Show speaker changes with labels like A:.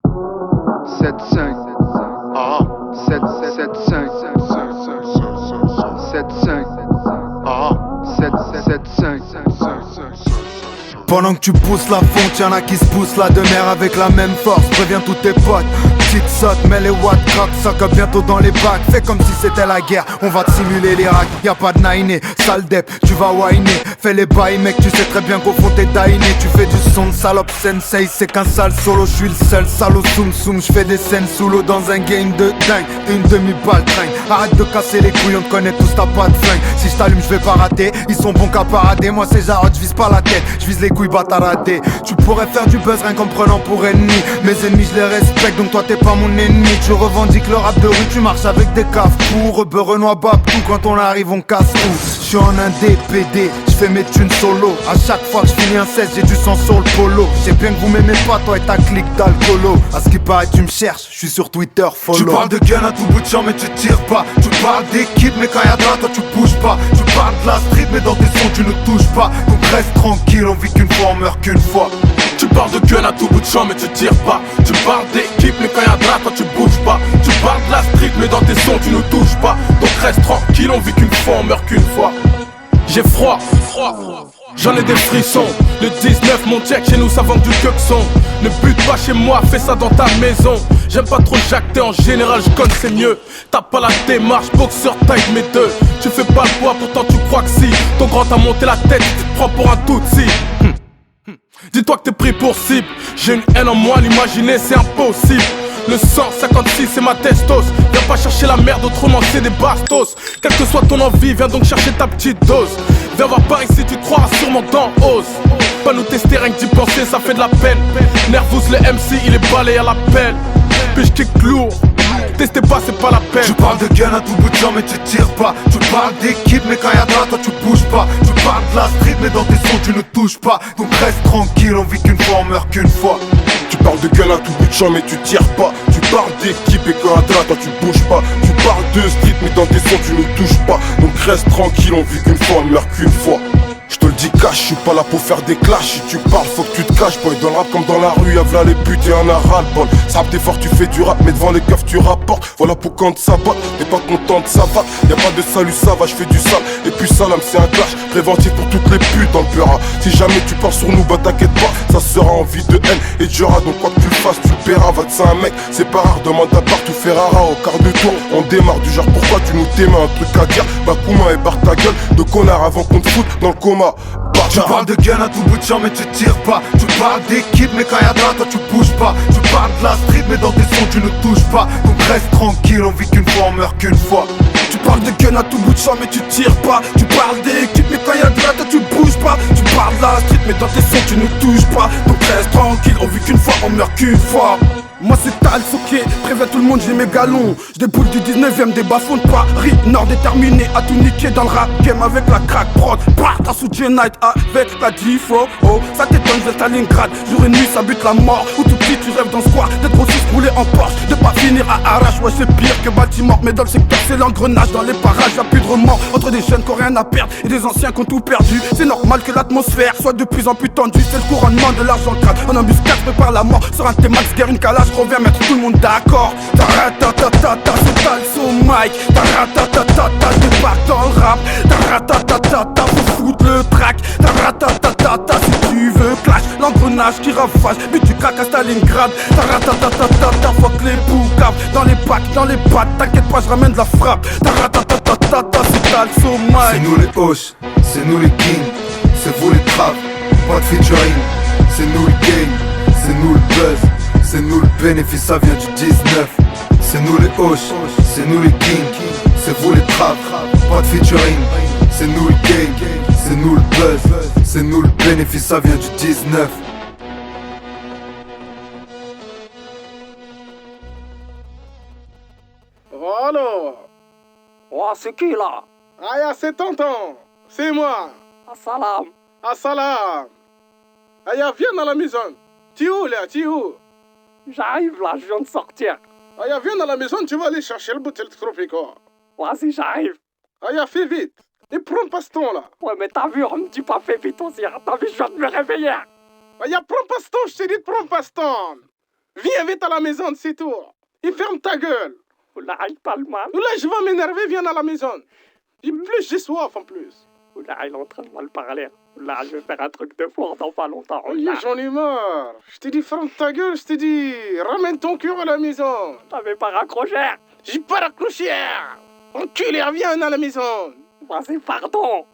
A: 7-5
B: Ah,
A: 7-7-5 7-5
B: ah,
A: 7-7-5.
C: Pendant que tu pousses la fonte, y'en a qui se poussent la de mer avec la même force. Préviens tous tes potes, petite saute, mets les watts, crack, sac up bientôt dans les bacs. Fais comme si c'était la guerre, on va te simuler les racks. Y'a pas de nainé, sale dep, tu vas whiner. Fais les bails mec, tu sais très bien qu'au fond t'es dainé. Tu fais du son de salope sensei, c'est qu'un sale solo. J'suis le seul salaud soum soum, j'fais des scènes sous l'eau dans un game de dingue. Une demi-balle tringue, arrête de casser les couilles, on te connaît tous, t'as pas de flingue. Si j't'allume j'vais pas rater, ils sont bons qu'à parader. Moi c'est Jarod, j'vise pas la tête, j'vise les couilles bataradé. Tu pourrais faire du buzz rien qu'en me prenant pour ennemi. Mes ennemis je les respecte donc toi t'es pas mon ennemi. Tu revendiques le rap de rue, tu marches avec des caves pour Rebeu, Renoir, Babou, quand on arrive on casse tout. J'suis en un DPD, j'fais mes thunes solo. À chaque fois que j'finis un 16 j'ai du sang sur le polo. J'sais bien que vous m'aimez pas toi et ta clique d'alcoolo. À ce qui paraît tu me cherches, j'suis sur Twitter follow. Tu parles de gun à tout bout de champ mais tu tires pas. Tu parles d'équipe mais quand y'a de là toi tu bouges pas. Tu parles de la street mais dans tes sons tu ne touches pas. Donc reste tranquille, on vit qu'une fois, on meurt qu'une fois.
D: Tu parles de gun à tout bout de champ mais tu tires pas. Tu parles d'équipe mais quand y'a de là toi tu bouges pas. Tu parles de la street mais dans tes sons tu ne touches pas. Donc reste tranquille, on vit qu'une fois, on meurt qu'une fois. J'ai froid, j'en ai des frissons. Le 19 mon check chez nous ça vend du quequeson. Ne bute pas chez moi, fais ça dans ta maison. J'aime pas trop jacter en général, je connais c'est mieux. T'as pas la démarche, boxeur taille mes deux. Tu fais pas le poids, pourtant tu crois que si. Ton grand t'a monté la tête, tu te prends pour un Tutsi. Dis-toi que t'es pris pour cible. J'ai une haine en moi, l'imaginer c'est impossible. Le 156 c'est ma testos. Viens pas chercher la merde, autrement c'est des bastos. Quelle que soit ton envie, viens donc chercher ta petite dose. Viens voir par ici, tu te croiras sûrement dans hausse. Pas nous tester, rien que d'y penser, ça fait de la peine. Nervous le MC, il est balayé à la pelle. Puis je kick lourd, testez pas, c'est pas la peine.
C: Tu parles de gun à tout bout de champ mais tu tires pas. Tu parles d'équipe mais quand y'a de là toi tu bouges pas. Tu parles de la street mais dans tes sons tu ne touches pas. Donc reste tranquille, on vit qu'une fois, on meurt qu'une fois.
B: tu parles de gun à tout bout de champ mais tu tires pas. Tu parles d'équipe et quand à toi tu bouges pas. Tu parles de street mais dans tes sons tu ne touches pas. Donc reste tranquille, on vit qu'une fois, on meurt qu'une fois. Je te le dis cash, je suis pas là pour faire des clashs. Si tu parles, faut que tu te caches, boy. Dans le rap comme dans la rue, y'a v'là les putes et un ras le bol. Ça t'es fort, tu fais du rap, mais devant les keufs tu rapportes. Voilà pour quand ça bat, t'es pas content de ça va. Y'a pas de salut, ça va, je fais du sale. Et puis salam, c'est un clash, préventif pour toutes les putes dans le peur. Si jamais tu pars sur nous, bah t'inquiète pas, ça sera en vie de haine et du rat. Donc quoi que tu le fasses, tu le paieras. Va te c'est un mec, c'est pas rare, demande à part, tout fait rara au quart de tour. On démarre du genre, pourquoi tu nous t'aimes, un truc à dire. Bah Kouma et barre ta gueule de connard avant qu'on te foute dans le coma.
C: Tu parles de gun à tout bout de champ mais tu tires pas. Tu parles d'équipe mais quand y'a de là toi tu bouges pas. Tu parles de la street mais dans tes sons tu ne touches pas. Donc reste tranquille, on vit qu'une fois, on meurt qu'une fois.
D: Tu parles de gun à tout bout de champ mais tu tires pas. Tu parles d'équipe mais quand y'a de là toi tu bouges pas. Tu parles de la street mais dans tes sons tu ne touches pas. Donc reste tranquille, on vit qu'une fois, on meurt qu'une fois. Moi c'est Tal Soké, préviens tout le monde j'ai mes galons. Je déboule du 19ème des bas-fonds de Paris. Nord déterminé à tout niquer dans le rap game avec la crack prod. Part sous J-Night avec la G-Fro. Oh ça t'étonne, je Stalingrad. Jour et nuit ça bute la mort. Ou tout petit tu rêves dans ce square d'être grossiste rouler en Porsche. De pas finir à arrache, ouais c'est pire que Baltimore. Mais dans le secteur c'est l'engrenage, dans les parages y'a plus de remords. Entre des jeunes qui ont rien à perdre et des anciens qui ont tout perdu. C'est normal que l'atmosphère soit de plus en plus tendue. C'est le couronnement de l'argent crade. En embuscade prépare la mort. Sur un T-Max, guerre une calage. Reviens mettre tout le monde d'accord. Taratatata, c'est Talso Mike. Taratatata, je débarque dans le rap. Taratatata, faut foutre le track. Taratatata, si tu veux clash. L'engrenage qui ravage, but tu craques à Stalingrad. Taratatata, fuck les boucaves. Dans les pattes, t'inquiète pas, je ramène de la frappe. Taratatata, c'est Talso Mike.
C: C'est nous les hoches, c'est nous les kings. C'est vous les trappes, pas de featuring. C'est nous le game, c'est nous le buzz. C'est nous le bénéfice, ça vient du 19. C'est nous les hoches, c'est nous les kings. C'est vous les trappes, pas de featuring. C'est nous le game, c'est nous le buzz. C'est nous le bénéfice, ça vient du 19.
E: Alors,
F: Oh, c'est qui là?
E: Aya, c'est tonton, c'est moi.
F: Assalam.
E: Assalam. Aya, viens dans la maison. Tu es où là, tu es où?
F: J'arrive là, je viens de sortir.
E: Aya, viens dans la maison, tu vas aller chercher le bouteille de Tropico.
F: Vas-y, j'arrive.
E: Aya, fais vite. Et prends pas ce temps là.
F: Ouais, mais t'as vu, on me dit pas fais vite aussi. T'as vu, je viens de me réveiller.
E: Aya, prends pas ce temps, je t'ai dit prends pas ce temps. Viens vite à la maison, c'est tout. Et ferme ta gueule.
F: Oula, il parle mal.
E: Là, je vais m'énerver, viens à la maison. Et plus, j'ai soif en plus.
F: Oula, il est en train de mal parler. Oula, je vais faire un truc de fort dans pas longtemps.
E: Oh,
F: Oula.
E: j'en ai marre. Je t'ai dit, ferme ta gueule, je t'ai dit, ramène ton cul à la maison.
F: T'avais pas raccroché.
E: J'ai pas raccroché. Enculé, reviens à la maison.
F: Vas-y, pardon.